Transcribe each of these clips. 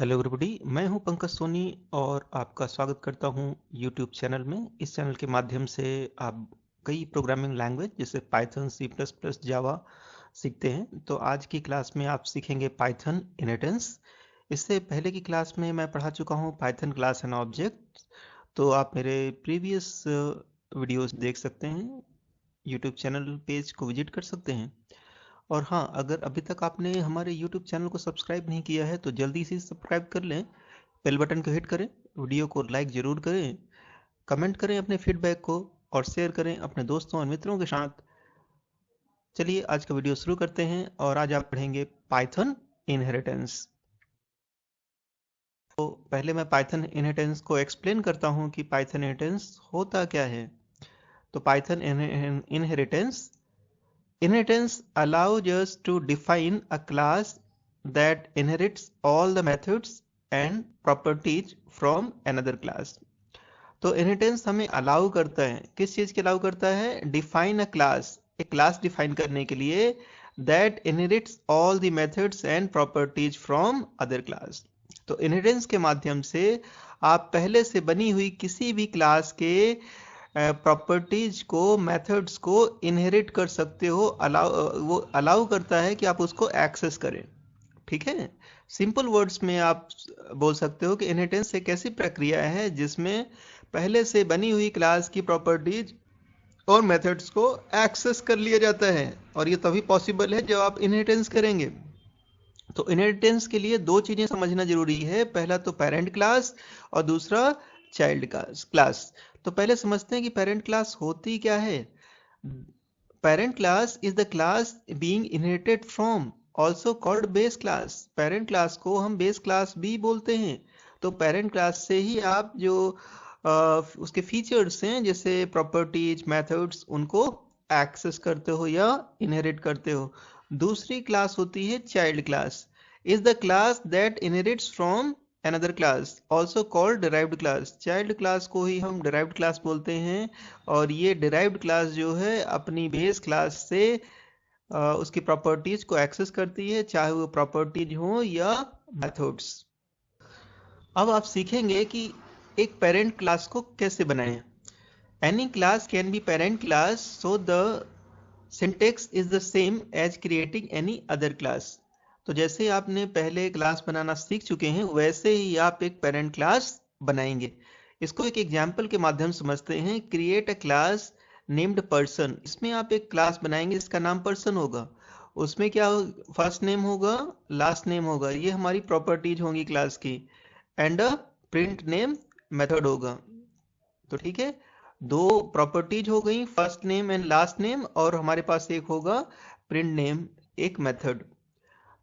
Hello everybody, मैं हूं पंकज सोनी और आपका स्वागत करता हूं यूट्यूब चैनल में। इस चैनल के माध्यम से आप कई प्रोग्रामिंग लैंग्वेज जैसे पाइथन, सी प्लस प्लस, जावा सीखते हैं। तो आज की क्लास में आप सीखेंगे पाइथन इनहेरिटेंस। इससे पहले की क्लास में मैं पढ़ा चुका हूं पाइथन क्लास एंड ऑब्जेक्ट। तो आप मेरे प्रीवियस वीडियोस देख सकते हैं, यूट्यूब चैनल पेज को विजिट कर सकते हैं। और हाँ, अगर अभी तक आपने हमारे YouTube चैनल को सब्सक्राइब नहीं किया है तो जल्दी से सब्सक्राइब कर लें, बेल बटन को हिट करें, वीडियो को लाइक ज़रूर करें, कमेंट करें अपने फीडबैक को और शेयर करें अपने दोस्तों और मित्रों के साथ। चलिए आज का वीडियो शुरू करते हैं और आज आप पढ़ेंगे पाइथन इनहेरिटेंस। तो पहले मैं पाइथन इनहेरिटेंस को एक्सप्लेन करता हूँ कि पाइथन इनहेरिटेंस होता क्या है। तो Python inheritance Inheritance allows us to define a class that inherits all the methods and properties from another class. तो इनहेरिटेंस हमें अलाउ करता है, किस चीज के अलाउ करता है? डिफाइन अ क्लास, एक क्लास डिफाइन करने के लिए that inherits all the methods and properties from other class. तो इनहेरिटेंस के माध्यम से आप पहले से बनी हुई किसी भी क्लास के प्रॉपर्टीज को, मेथड्स को इनहेरिट कर सकते हो। वो अलाउ करता है कि आप उसको एक्सेस करें। ठीक है, सिंपल वर्ड्स में आप बोल सकते हो कि इनहेरिटेंस एक ऐसी प्रक्रिया है जिसमें पहले से बनी हुई क्लास की प्रॉपर्टीज और मेथड्स को एक्सेस कर लिया जाता है। और ये तभी पॉसिबल है जब आप इनहेरिटेंस करेंगे। तो इनहेरिटेंस के लिए दो चीजें समझना जरूरी है, पहला तो पेरेंट क्लास और दूसरा चाइल्ड क्लास। तो पहले समझते हैं कि पेरेंट क्लास होती क्या है। Parent class is the class being inherited from, also called base class. Parent class को हम बेस क्लास भी बोलते हैं। तो पेरेंट क्लास से ही आप जो उसके फीचर्स हैं जैसे प्रॉपर्टीज, मेथड्स, उनको एक्सेस करते हो या इनहेरिट करते हो। दूसरी क्लास होती है child class, is the class that inherits from another class, also called derived class। Child class को ही हम derived class बोलते हैं। और ये derived class जो है अपनी बेस क्लास से उसकी प्रॉपर्टीज को एक्सेस करती है, चाहे वो प्रॉपर्टीज हो या मेथड्स। अब आप सीखेंगे कि एक पेरेंट क्लास को कैसे बनाएं। Any class can be parent class, so the syntax is the same as creating any other class. तो जैसे आपने पहले क्लास बनाना सीख चुके हैं वैसे ही आप एक पेरेंट क्लास बनाएंगे। इसको एक एग्जांपल के माध्यम से समझते हैं। Create a class named person. इसमें आप एक क्लास बनाएंगे जिसका नाम पर्सन होगा। उसमें क्या, फर्स्ट नेम होगा, लास्ट नेम होगा, ये हमारी प्रॉपर्टीज होंगी क्लास की। And a print name method होगा। तो ठीक है, दो प्रॉपर्टीज हो गई, first name and last name, और हमारे पास एक होगा प्रिंट नेम, एक मेथड।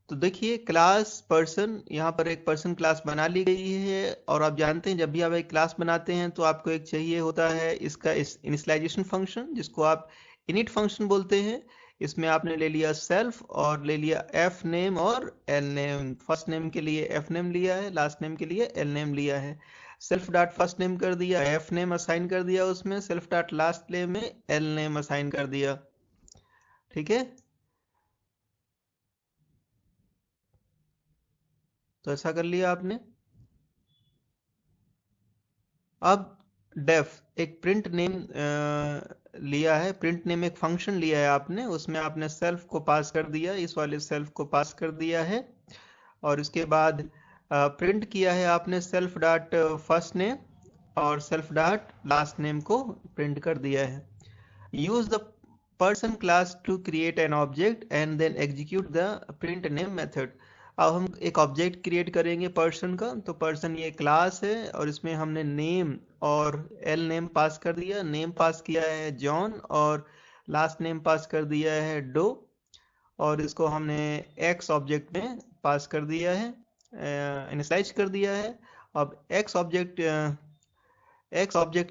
तो देखिए क्लास पर्सन, यहाँ पर एक पर्सन क्लास बना ली गई है। और आप जानते हैं जब भी आप एक क्लास बनाते हैं तो आपको एक चाहिए होता है इसका इनिशियलाइजेशन फंक्शन, जिसको आप इनिट फंक्शन बोलते हैं। इसमें आपने ले लिया सेल्फ और ले लिया एफ नेम और एल नेम। फर्स्ट नेम के लिए एफ नेम लिया है, लास्ट नेम के लिए एल नेम लिया है। सेल्फ डॉट फर्स्ट नेम कर दिया, एफ नेम असाइन कर दिया उसमें, सेल्फ डॉट लास्ट नेम में एल नेम असाइन कर दिया। ठीक है, तो ऐसा कर लिया आपने। अब डेफ एक प्रिंट नेम लिया है, प्रिंट नेम एक फंक्शन लिया है आपने, उसमें आपने सेल्फ को पास कर दिया, इस वाले सेल्फ को पास कर दिया है। और उसके बाद प्रिंट किया है आपने सेल्फ डॉट फर्स्ट नेम और सेल्फ डॉट लास्ट नेम को प्रिंट कर दिया है। Use the person class to create an object and then execute the print name method। अब हम एक ऑब्जेक्ट क्रिएट करेंगे पर्सन का। तो पर्सन ये क्लास है और इसमें हमने नेम और एल नेम पास कर दिया। नेम पास किया है जॉन और लास्ट नेम पास कर दिया है डो। और इसको हमने एक्स ऑब्जेक्ट में पास कर दिया है, इनिशियलाइज कर दिया है। अब एक्स ऑब्जेक्ट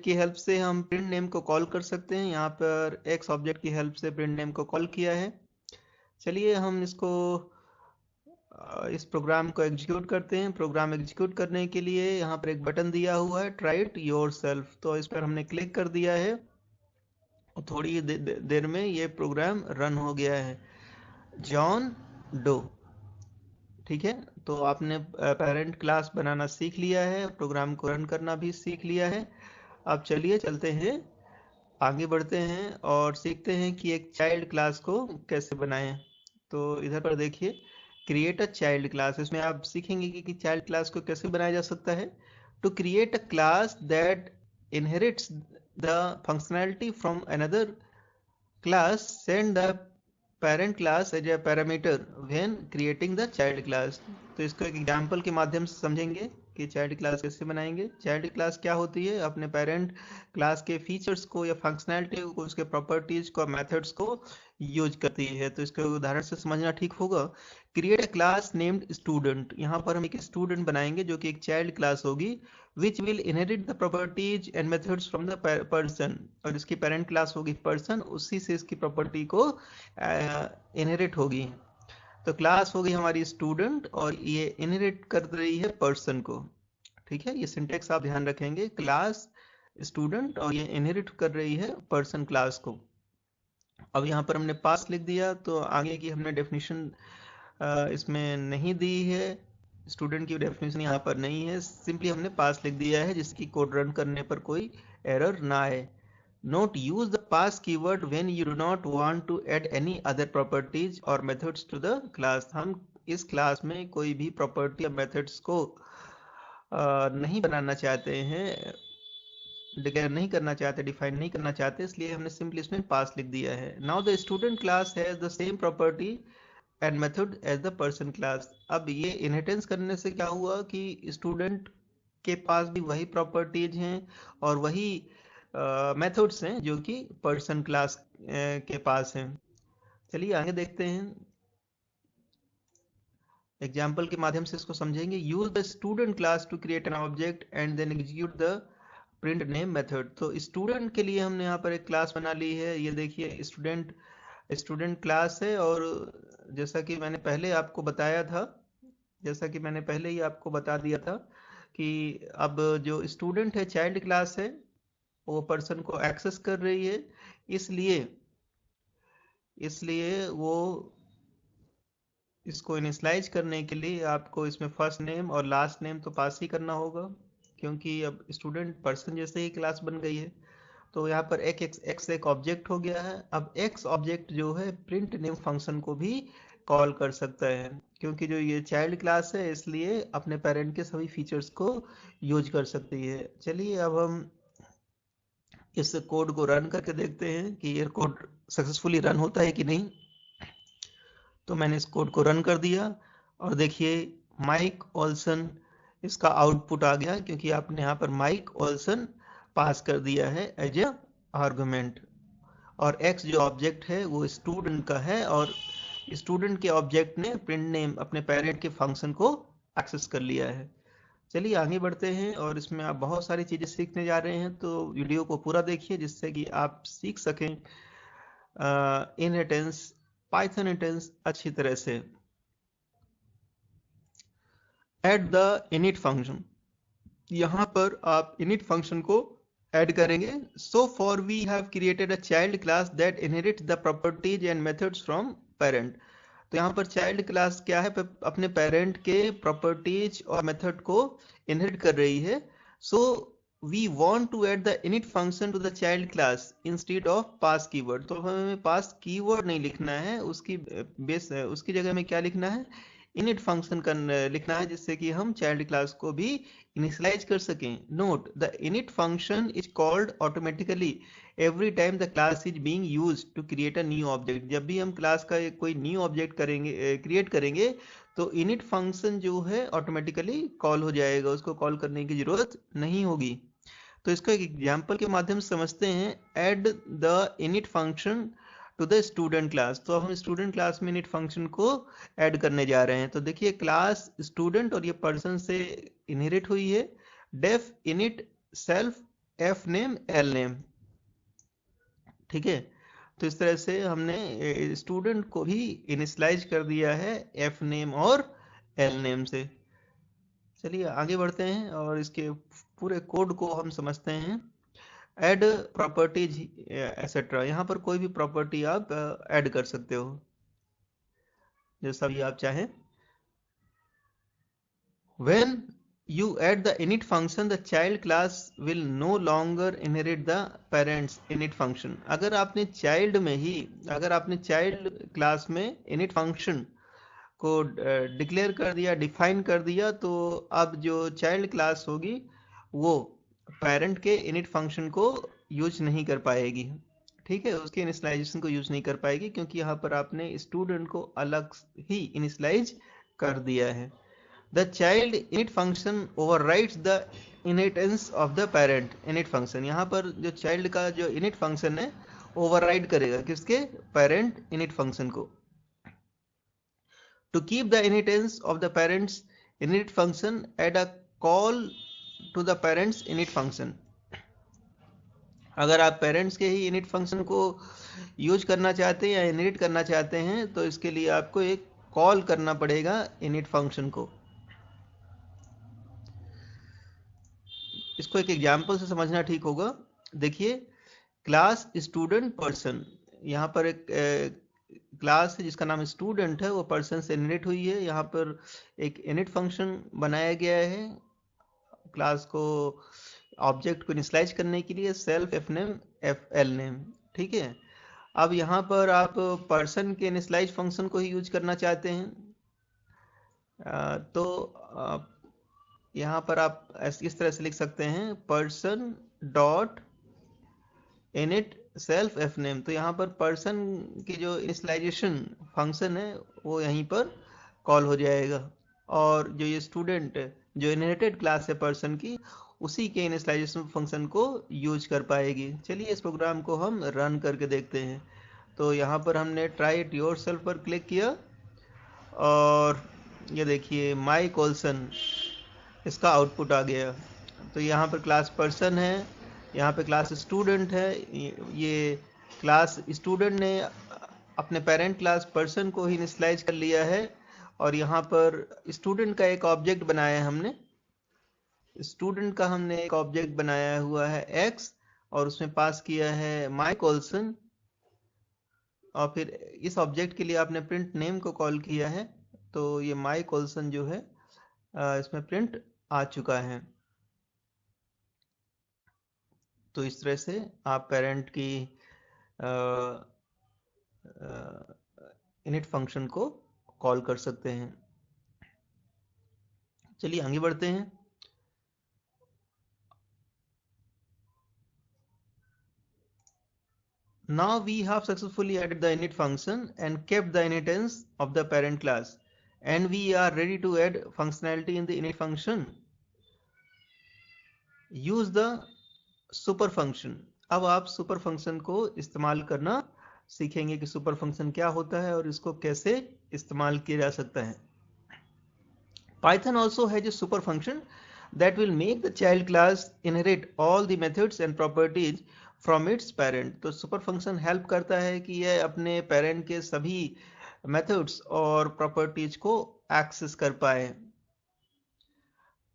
की हेल्प से हम प्रिंट नेम को कॉल कर सकते हैं। यहाँ पर एक्स ऑब्जेक्ट की हेल्प से प्रिंट नेम को कॉल किया है। चलिए हम इसको इस प्रोग्राम को एग्जीक्यूट करते हैं। प्रोग्राम एग्जीक्यूट करने के लिए यहाँ पर एक बटन दिया हुआ है, ट्राई इट योरसेल्फ। तो इस पर हमने क्लिक कर दिया है और थोड़ी देर में ये प्रोग्राम रन हो गया है। जॉन डो, ठीक है। तो आपने पेरेंट क्लास बनाना सीख लिया है, प्रोग्राम को रन करना भी सीख लिया है। अब चलिए चलते हैं, आगे बढ़ते हैं और सीखते हैं कि एक चाइल्ड क्लास को कैसे बनाएं। तो इधर पर देखिए, क्रिएट अ चाइल्ड क्लास, इसमें आप सीखेंगे कि चाइल्ड क्लास को कैसे बनाया जा सकता है। To create a class that inherits the functionality from another class, send the parent class as a parameter when creating the child class। तो इसको एक एग्जांपल के माध्यम से समझेंगे कि चाइल्ड क्लास कैसे बनाएंगे। चाइल्ड क्लास क्या होती है? अपने पेरेंट क्लास के फीचर्स को या फंक्शनैलिटी को, उसके प्रॉपर्टीज को, मेथड्स को यूज करती है। तो इसके उदाहरण से समझना ठीक होगा। Create a class named student, यहाँ पर हम एक स्टूडेंट बनाएंगे जो कि एक चाइल्ड क्लास होगी, which will inherit the properties and methods from the person, और इसकी पेरेंट क्लास होगी पर्सन, उसी से इसकी प्रॉपर्टी को इनहेरिट होगी। तो क्लास होगी हमारी स्टूडेंट और ये इनहेरिट कर रही है पर्सन को। ठीक है, ये सिंटेक्स आप ध्यान रखेंगे, क्लास स्टूडेंट और ये इनहेरिट कर रही है पर्सन क्लास को। अब यहाँ पर हमने पास लिख दिया, तो आगे की हमने डेफिनेशन इसमें नहीं दी है, स्टूडेंट की डेफिनेशन यहाँ पर नहीं है, सिंपली हमने पास लिख दिया है जिसकी कोड रन करने पर कोई एरर ना आए। Note use the pass keyword when you do not want to add any other properties और मेथड्स टू द क्लास। हम इस क्लास में कोई भी प्रॉपर्टी या मेथड्स को नहीं बनाना चाहते हैं, डिक्लेयर नहीं करना चाहते, डिफाइन नहीं करना चाहते, इसलिए हमने सिंपली इसमें पास लिख दिया है। Now the student class has the same property and method as the person class. अब ये इनहेरिटेंस करने से क्या हुआ कि स्टूडेंट के पास भी वही प्रॉपर्टीज हैं और वही मेथड्स हैं जो कि पर्सन क्लास के पास हैं। चलिए आगे देखते हैं, एग्जाम्पल के माध्यम से इसको समझेंगे। Use the student class to create an object and then execute the print name method. तो स्टूडेंट के लिए हमने यहाँ पर एक क्लास बना ली है, ये देखिए स्टूडेंट क्लास है। और जैसा कि मैंने पहले आपको बताया था, जैसा कि मैंने पहले ही आपको बता दिया था कि अब जो स्टूडेंट है चाइल्ड क्लास है, वो पर्सन को एक्सेस कर रही है, इसलिए वो इसको इनिशियलाइज करने के लिए आपको इसमें फर्स्ट नेम और लास्ट नेम तो पास ही करना होगा, क्योंकि अब स्टूडेंट पर्सन जैसे ही क्लास बन गई है। तो यहाँ पर एक्स एक ऑब्जेक्ट हो गया है। अब एक्स ऑब्जेक्ट जो है प्रिंट नेम फंक्शन को भी कॉल कर सकता है, क्योंकि जो ये चाइल्ड क्लास है इसलिए अपने पेरेंट के सभी फीचर्स को यूज कर सकती है। चलिए अब हम इस कोड को रन करके देखते हैं कि ये कोड सक्सेसफुली रन होता है कि नहीं। तो मैंने इस कोड को रन कर दिया और देखिए माइक ऑल्सन इसका आउटपुट आ गया, क्योंकि आपने यहाँ पर माइक ऑल्सन पास कर दिया है एज ए आर्गुमेंट। और एक्स जो ऑब्जेक्ट है वो स्टूडेंट का है और स्टूडेंट के ऑब्जेक्ट ने प्रिंट नेम अपने पेरेंट के फंक्शन को एक्सेस कर लिया है। चलिए आगे बढ़ते हैं और इसमें आप बहुत सारी चीजें सीखने जा रहे हैं, तो वीडियो को पूरा देखिए जिससे कि आप सीख सकें इनहेरिटेंस, पाइथन इनहेरिटेंस अच्छी तरह से। ऐड द इनिट फंक्शन, यहाँ पर आप इनिट फंक्शन को ऐड करेंगे। So far we have created a child class that inherits the properties and methods from parent. तो यहाँ पर चाइल्ड क्लास क्या है? अपने पेरेंट के प्रॉपर्टीज और मेथड को इनहेरिट कर रही है। So we want to add the init function to the child class instead of pass keyword. तो हमें पास कीवर्ड नहीं लिखना है, उसकी जगह में क्या लिखना है? इनिट फंक्शन का लिखना है, जिससे कि हम चाइल्ड क्लास को भी इनिशियलाइज कर सकें। Note the init function is called automatically every time the class is being used to create a new object. जब भी हम क्लास का कोई न्यू ऑब्जेक्ट क्रिएट करेंगे तो इनिट फंक्शन जो है ऑटोमेटिकली कॉल हो जाएगा, उसको कॉल करने की जरूरत नहीं होगी। तो इसको एक एग्जांपल के माध्यम से समझते हैं। Add the init function to the student class. तो हम स्टूडेंट क्लास में इनिट फंक्शन को ऐड करने जा रहे हैं। तो देखिए क्लास स्टूडेंट और ये पर्सन से इनहेरिट हुई है। Def init self F name L name, ठीक है। तो इस तरह से हमने स्टूडेंट को भी इनिशियलाइज कर दिया है एफ नेम और एल नेम से। चलिए आगे बढ़ते हैं और इसके पूरे कोड को हम समझते हैं। ऐड प्रॉपर्टीज एक्सेट्रा, यहाँ पर कोई भी प्रॉपर्टी आप ऐड कर सकते हो जैसा भी आप चाहें। When you add the init function, the child class will no longer inherit the parents init function. अगर आपने चाइल्ड क्लास में init function को डिक्लेयर कर दिया, डिफाइन कर दिया, तो अब जो चाइल्ड क्लास होगी वो पेरेंट के इनिट फंक्शन को यूज नहीं कर पाएगी। ठीक है, उसके इनिशियलाइजेशन को यूज नहीं कर पाएगी, क्योंकि यहाँ पर आपने स्टूडेंट को अलग ही इनिशियलाइज कर दिया है। The child init function overrides the inheritance of the parent init function. यहाँ पर जो चाइल्ड का जो इनिट फंक्शन है ओवरराइड करेगा किसके? पेरेंट इनिट फंक्शन को। To keep the inheritance of the parents init function, add a call to the parents init function. अगर आप पेरेंट्स के ही इनिट फंक्शन को यूज करना चाहते हैं या इनहेरिट करना चाहते हैं, तो इसके लिए आपको एक कॉल करना पड़ेगा इनिट फंक्शन को। इसको एक एग्जांपल से समझना ठीक होगा। देखिए, क्लास स्टूडेंट पर्सन, यहाँ पर एक क्लास है जिसका नाम स्टूडेंट है, वो पर्सन से इनहेरिट हुई है। यहाँ पर एक इनिट फंक्शन बनाया गया है क्लास को, ऑब्जेक्ट को इनिशियलाइज करने के लिए, self F name F L name. ठीक है, अब यहाँ पर आप पर्सन के इनिशियलाइज फंक्शन को ही यूज करना चाहते हैं, तो यहाँ पर आप इस तरह से लिख सकते हैं, person dot init self F name. तो यहाँ पर पर्सन की जो इनिशियलाइजेशन फंक्शन है वो यहीं पर कॉल हो जाएगा, और जो ये स्टूडेंट जो इनहेरिटेड क्लास है पर्सन की, उसी के इनिशियलाइजेशन फंक्शन को यूज कर पाएगी। चलिए इस प्रोग्राम को हम रन करके देखते हैं। तो यहाँ पर हमने ट्राई इट योरसेल्फ पर क्लिक किया, और ये देखिए माई कोल्सन, इसका आउटपुट आ गया। तो यहाँ पर क्लास पर्सन है, यहाँ पे क्लास स्टूडेंट है। ये क्लास स्टूडेंट ने अपने पेरेंट क्लास पर्सन को ही इनिशियलाइज कर लिया है, और यहाँ पर स्टूडेंट का एक ऑब्जेक्ट बनाया है हमने। स्टूडेंट का हमने एक ऑब्जेक्ट बनाया हुआ है x, और उसमें पास किया है माई कोल्सन, और फिर इस ऑब्जेक्ट के लिए आपने प्रिंट नेम को कॉल किया है। तो ये माई कोल्सन जो है इसमें प्रिंट आ चुका है। तो इस तरह से आप पेरेंट की इनिट फंक्शन को कॉल कर सकते हैं। चलिए आगे बढ़ते हैं। Now we have successfully added the init function and kept the inheritance of the parent class, and we are ready to add functionality in the init function. Use the super function. अब आप super function को इस्तेमाल करना सीखेंगे कि super function क्या होता है और इसको कैसे इस्तेमाल किया जा सकता है। Python also has a super function that will make the child class inherit all the methods and properties from its parent. तो सुपर फंक्शन हेल्प करता है कि यह अपने पेरेंट के सभी मेथड्स और प्रॉपर्टीज को एक्सेस कर पाए।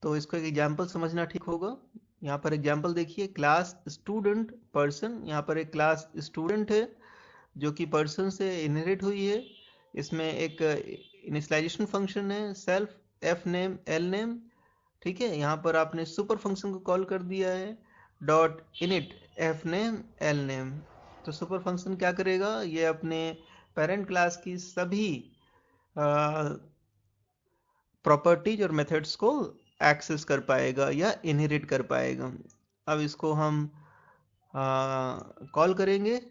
तो इसको एक एग्जांपल समझना ठीक होगा। यहाँ पर एग्जांपल देखिए, क्लास स्टूडेंट पर्सन, यहाँ पर एक क्लास स्टूडेंट है जो कि पर्सन से इनहेरिट हुई है। इसमें एक इनिशियलाइजेशन फंक्शन है, self F name L name. ठीक है, यहाँ पर आपने सुपर फंक्शन को कॉल कर दिया है, dot init F name L name. तो सुपर फंक्शन क्या करेगा, ये अपने पेरेंट क्लास की सभी प्रॉपर्टीज और मेथड्स को एक्सेस कर पाएगा या इनहेरिट कर पाएगा। अब इसको हम कॉल करेंगे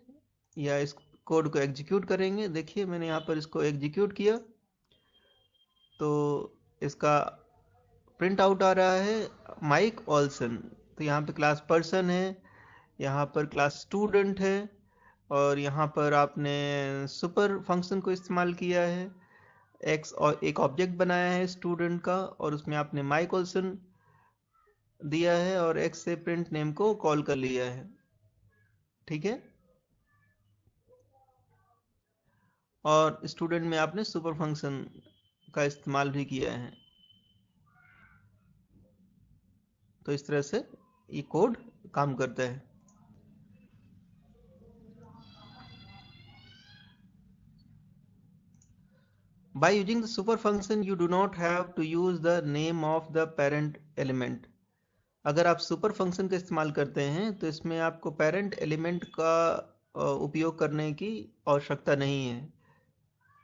या इस कोड को एग्जीक्यूट करेंगे। देखिए मैंने यहाँ पर इसको एग्जीक्यूट किया, तो इसका प्रिंट आउट आ रहा है माइक ऑल्सन। तो यहाँ पे क्लास पर्सन है, यहाँ पर क्लास स्टूडेंट है, और यहाँ पर आपने सुपर फंक्शन को इस्तेमाल किया है, एक्स और एक ऑब्जेक्ट बनाया है स्टूडेंट का, और उसमें आपने माइक ऑल्सन दिया है और एक्स से प्रिंट नेम को कॉल कर लिया है। ठीक है, और स्टूडेंट में आपने सुपर फंक्शन का इस्तेमाल भी किया है। तो इस तरह से ये कोड काम करता है। By using the super function you do not have to use the name of the parent element. अगर आप सुपर फंक्शन का इस्तेमाल करते हैं तो इसमें आपको पेरेंट एलिमेंट का उपयोग करने की आवश्यकता नहीं है.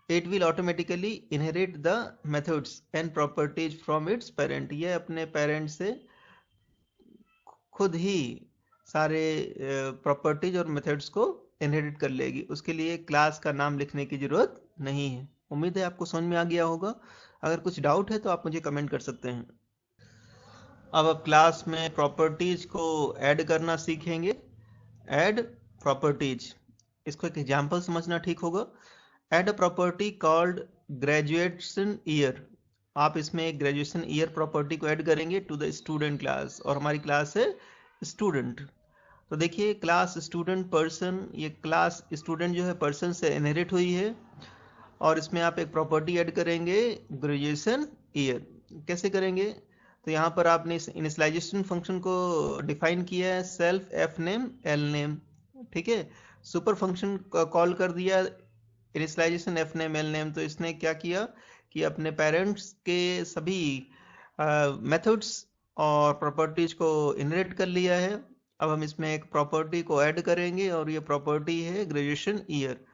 It will automatically inherit the methods and properties from its parent. यह अपने पेरेंट से खुद ही सारे प्रॉपर्टीज और मेथड्स को इनहेरिट कर लेगी. उसके लिए क्लास का नाम लिखने की जरूरत नहीं है. उम्मीद है आपको समझ में आ गया होगा. अगर कुछ डाउट है तो आप मुझे कमेंट कर सकते हैं. अब आप क्लास में प्रॉपर्टीज को ऐड करना सीखेंगे. ऐड प्रॉपर्टीज, इसको एक एग्जांपल समझना ठीक होगा. Add a property called graduation year. आप इसमें एक ग्रेजुएशन ईयर प्रॉपर्टी को ऐड करेंगे टू द स्टूडेंट क्लास, और हमारी क्लास है स्टूडेंट. तो देखिए क्लास स्टूडेंट पर्सन, ये क्लास स्टूडेंट जो है पर्सन से इनहेरिट हुई है, और इसमें आप एक प्रॉपर्टी ऐड करेंगे ग्रेजुएशन ईयर. कैसे करेंगे? तो यहाँ पर आपने इनिशियलाइजेशन फंक्शन को डिफाइन किया है self F name L name. ठीक है, सुपर फंक्शन कॉल कर दिया initialisation F name L name. तो इसने क्या किया कि अपने पेरेंट्स के सभी मेथड्स और प्रॉपर्टीज को इनहेरिट कर लिया है. अब हम इसमें एक प्रॉपर्टी को ऐड करेंगे और ये प्रॉपर्टी है ग्रेजुएशन ईयर.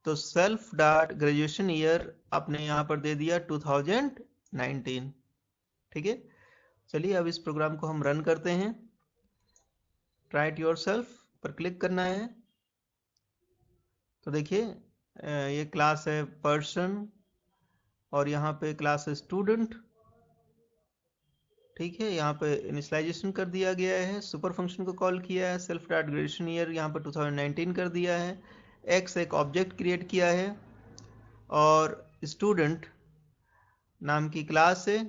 तो सेल्फ डॉट ग्रेजुएशन ईयर आपने यहाँ पर दे दिया 2019. ठीक है, चलिए अब इस प्रोग्राम को हम रन करते हैं. ट्राई इट योरसेल्फ पर क्लिक करना है. तो देखिए ये क्लास है पर्सन और यहाँ पे क्लास है स्टूडेंट. ठीक है, यहाँ पे इनिशियलाइजेशन कर दिया गया है, सुपर फंक्शन को कॉल किया है, सेल्फ डॉट ग्रेजुएशन ईयर यहाँ पर 2019 कर दिया है, एक्स एक ऑब्जेक्ट क्रिएट किया है और स्टूडेंट नाम की क्लास है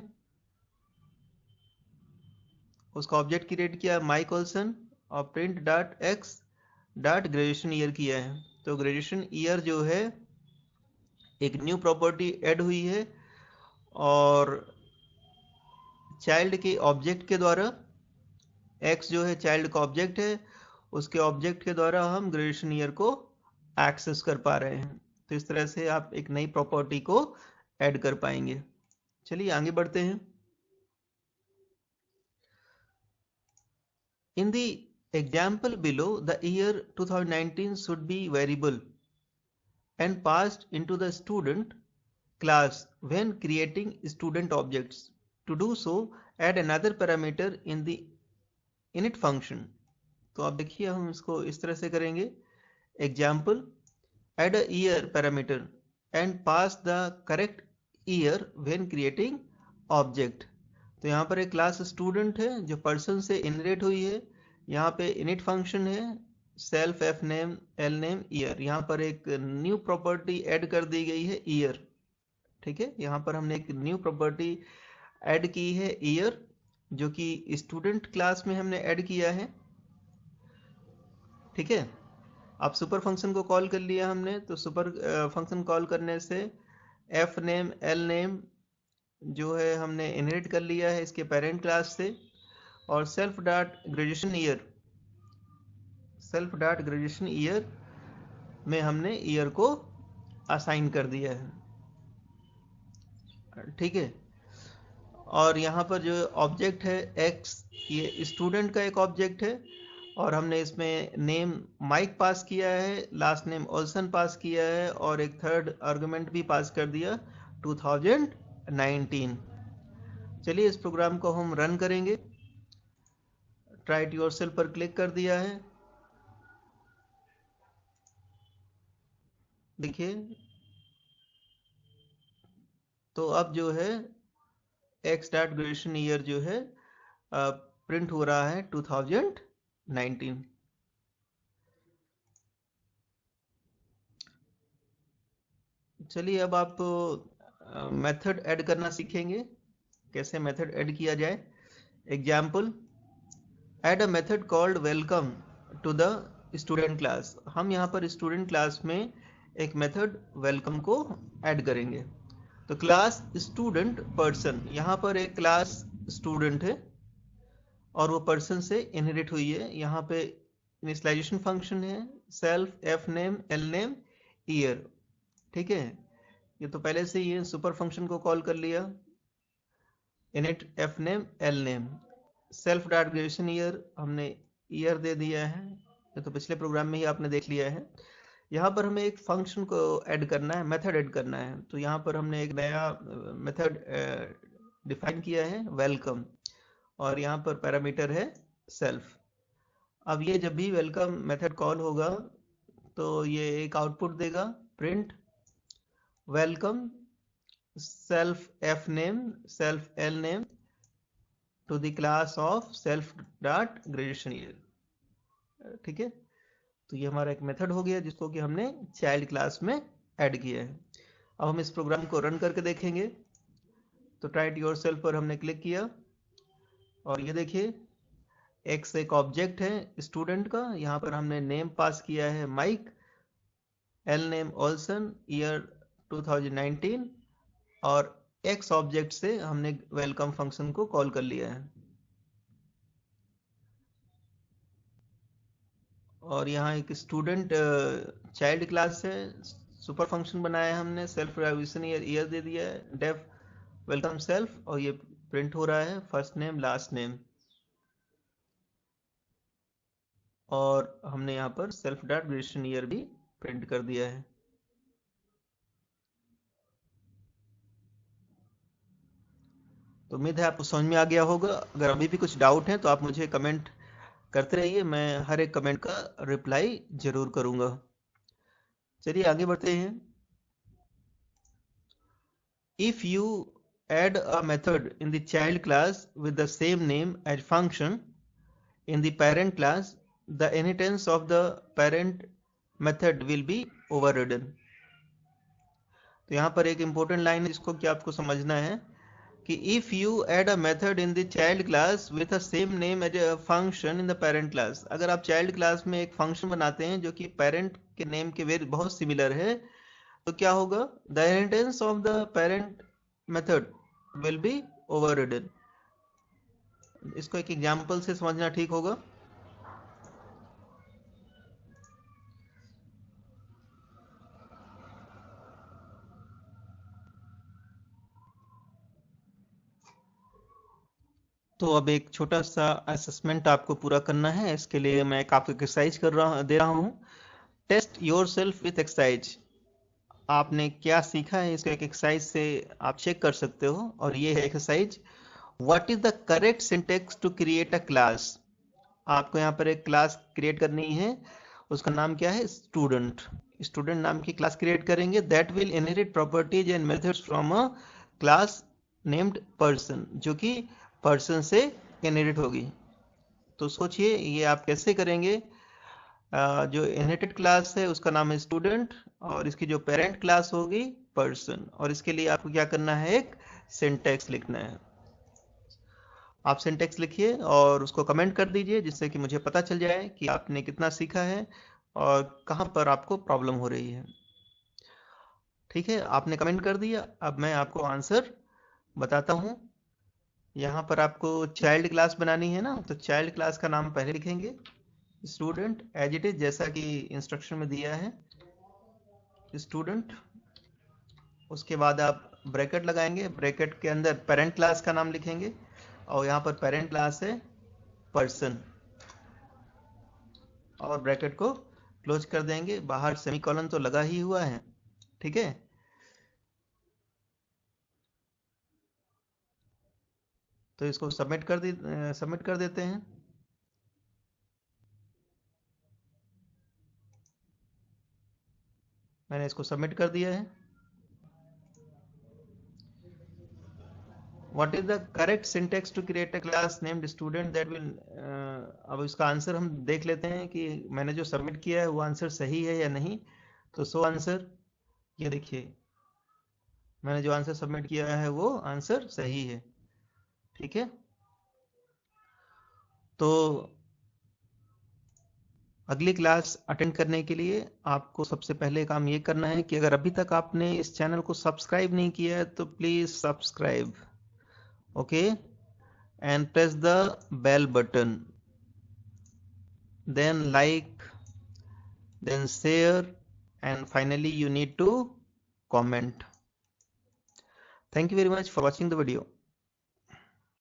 उसका ऑब्जेक्ट क्रिएट किया माइक ऑल्सन, और print dot x dot graduation year किया है. तो ग्रेजुएशन ईयर जो है एक न्यू प्रॉपर्टी ऐड हुई है और चाइल्ड के ऑब्जेक्ट के द्वारा, एक्स जो है चाइल्ड का ऑब्जेक्ट है, उसके ऑब्जेक्ट के द्वारा हम ग्रेजुएशन ईयर को एक्सेस कर पा रहे हैं. तो इस तरह से आप एक नई प्रॉपर्टी को ऐड कर पाएंगे. चलिए आगे बढ़ते हैं. In the example below, the year 2019 should be variable and passed into the student class when creating student objects. To do so, add another parameter in the init function. तो आप देखिए हम इसको इस तरह से करेंगे. Example, add a year parameter and pass the correct year when creating object. तो यहाँ पर एक क्लास स्टूडेंट है जो पर्सन से इनहेरिट हुई है. यहाँ पे इनिट फंक्शन है self F name L name year. यहाँ पर एक न्यू प्रॉपर्टी ऐड कर दी गई है ईयर. ठीक है, यहाँ पर हमने एक न्यू प्रॉपर्टी ऐड की है ईयर, जो कि स्टूडेंट क्लास में हमने ऐड किया है. ठीक है, अब सुपर फंक्शन को कॉल कर लिया हमने. तो सुपर फंक्शन कॉल करने से एफ नेम एल नेम जो है हमने इनहेरिट कर लिया है इसके पेरेंट क्लास से, और सेल्फ डॉट ग्रेजुएशन ईयर में हमने ईयर को असाइन कर दिया है. ठीक है, और यहाँ पर जो ऑब्जेक्ट है एक्स, ये स्टूडेंट का एक ऑब्जेक्ट है और हमने इसमें नेम माइक पास किया है, लास्ट नेम ऑल्सन पास किया है और एक थर्ड आर्गुमेंट भी पास कर दिया 2019. चलिए इस प्रोग्राम को हम रन करेंगे. ट्राई इट योरसेल्फ पर क्लिक कर दिया है. देखिए तो अब जो है एक्स डॉट ग्रेजुएशन ईयर जो है प्रिंट हो रहा है 2019. चलिए अब आप मेथड ऐड करना सीखेंगे, कैसे मेथड ऐड किया जाए. Example, add a method called welcome to the student class. हम यहाँ पर स्टूडेंट क्लास में एक मेथड वेलकम को ऐड करेंगे. तो क्लास स्टूडेंट पर्सन, यहाँ पर एक क्लास स्टूडेंट है और वो पर्सन से इनहेरिट हुई है. यहाँ पे इनिशियलाइजेशन फंक्शन है self F name L name year. ठीक है, ये तो पहले से ही है, सुपर फंक्शन को कॉल कर लिया, init F name L name, self dot graduation year हमने ईयर दे दिया है, ये तो पिछले प्रोग्राम में ही आपने देख लिया है। यहाँ पर हमें एक फंक्शन को ऐड करना है, मेथड ऐड करना है, तो यहाँ पर हमने एक नया मेथड डिफाइन किया है वेलकम, और यहाँ पर पैरामीटर है सेल्फ। अब ये जब भी वेलकम मेथड कॉल होगा तो ये एक आउटपुट देगा, print welcome self F name self L name to the class of self dot graduation year. ठीक है, तो ये हमारा एक मेथड हो गया जिसको कि हमने चाइल्ड क्लास में ऐड किया है। अब हम इस प्रोग्राम को रन करके देखेंगे। तो ट्राई इट योरसेल्फ पर हमने क्लिक किया और ये देखिए एक्स एक ऑब्जेक्ट है स्टूडेंट का, यहाँ पर हमने नेम पास किया है Mike, L name Olsen, year 2019, और एक्स ऑब्जेक्ट से हमने वेलकम फंक्शन को कॉल कर लिया है। और यहाँ एक स्टूडेंट चाइल्ड क्लास है, सुपर फंक्शन बनाया है हमने, सेल्फ ग्रेजुएशन ईयर दे दिया है, डेफ वेलकम सेल्फ, और ये प्रिंट हो रहा है फर्स्ट नेम लास्ट नेम, और हमने यहाँ पर सेल्फ डॉट ग्रेजुएशन ईयर भी प्रिंट कर दिया है। तो उम्मीद है आपको समझ में आ गया होगा। अगर अभी भी कुछ डाउट है तो आप मुझे कमेंट करते रहिए, मैं हर एक कमेंट का रिप्लाई जरूर करूंगा। चलिए आगे बढ़ते हैं। If you add a method in the child class with the same name as function in the parent class, the inheritance of the parent method will be overridden. तो यहाँ पर एक important line है जिसको कि आपको समझना है कि if you add a method in the child class with the same name as a function in the parent class, अगर आप child class में एक function बनाते हैं जो कि parent के name के बहुत similar है, तो क्या होगा, the inheritance of the parent method will be overridden. इसको एक एग्जाम्पल से समझना ठीक होगा। तो अब एक छोटा सा असेसमेंट आपको पूरा करना है, इसके लिए मैं एक आपको एक्सरसाइज दे रहा हूँ। Test yourself with exercise. आपने क्या सीखा है इसको एक एक्सरसाइज से आप चेक कर सकते हो, और ये है exercise, what is the correct syntax to create a class. आपको यहाँ पर एक क्लास क्रिएट करनी है, उसका नाम क्या है, स्टूडेंट। स्टूडेंट नाम की क्लास क्रिएट करेंगे, that will inherit properties and methods from a class named person, जो कि पर्सन से इनहेरिट होगी। तो सोचिए ये आप कैसे करेंगे। जो इनहेरिटेड क्लास है उसका नाम है स्टूडेंट, और इसकी जो पेरेंट क्लास होगी पर्सन, और इसके लिए आपको क्या करना है, एक सिंटेक्स लिखना है। आप सिंटेक्स लिखिए और उसको कमेंट कर दीजिए, जिससे कि मुझे पता चल जाए कि आपने कितना सीखा है और कहाँ पर आपको प्रॉब्लम हो रही है। ठीक है, आपने कमेंट कर दिया। अब मैं आपको आंसर बताता हूँ। यहाँ पर आपको चाइल्ड क्लास बनानी है ना, तो चाइल्ड क्लास का नाम पहले लिखेंगे, स्टूडेंट एज इट इज, जैसा कि इंस्ट्रक्शन में दिया है, स्टूडेंट। उसके बाद आप ब्रैकेट लगाएंगे, ब्रैकेट के अंदर पेरेंट क्लास का नाम लिखेंगे, और यहाँ पर पेरेंट क्लास है पर्सन, और ब्रैकेट को क्लोज कर देंगे। बाहर सेमीकोलन तो लगा ही हुआ है, ठीक है। तो इसको सबमिट कर देते हैं। मैंने इसको सबमिट कर दिया है। What is the correct syntax to create a class named student that will अब इसका आंसर हम देख लेते हैं कि मैंने जो सबमिट किया है वो आंसर सही है या नहीं। तो सो आंसर, ये देखिए मैंने जो आंसर सबमिट किया है वो आंसर सही है, ठीक है। तो अगली क्लास अटेंड करने के लिए आपको सबसे पहले काम ये करना है कि अगर अभी तक आपने इस चैनल को सब्सक्राइब नहीं किया है तो please subscribe, okay, and press the bell button, then like, then share, and finally you need to comment. Thank you very much for watching the video.